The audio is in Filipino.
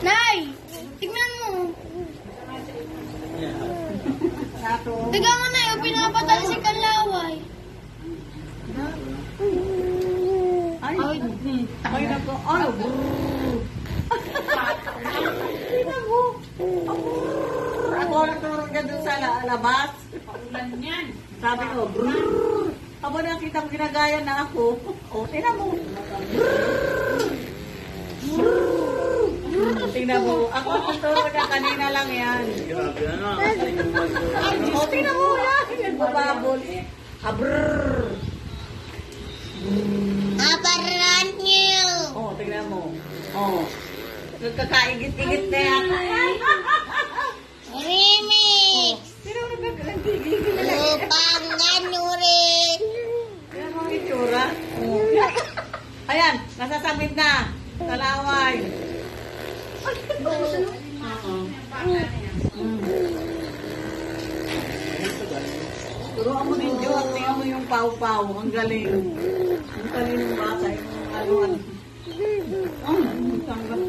Nay! Tignan mo. Tignan mo na yung pinapatay si Kalaway. Ay, ay nako. Ano? Ako natulog ka dun sa labas. Paulan yan. Sabi ko, brrrr. Aba nakita mo ginagaya na ako. O, tingnan mo. Tingnan mo. Ako natulog ka kanina lang yan. Grabe na. O, tingnan mo yan. Nagbababol. Brrrr. Aparan niyo. O, tingnan mo. O. Nagkakaigit-igit na yan. Remix. Pero nagkakaigit na lang. Upang ganurin. Yan mo ang itsura. Ayan, nasasamit na. Kalaway. Turuan mo din, Diyos. Tingnan mo yung pau-pau. Ang galing. Ang galing ng bata. Yung ano. Ang tanggap.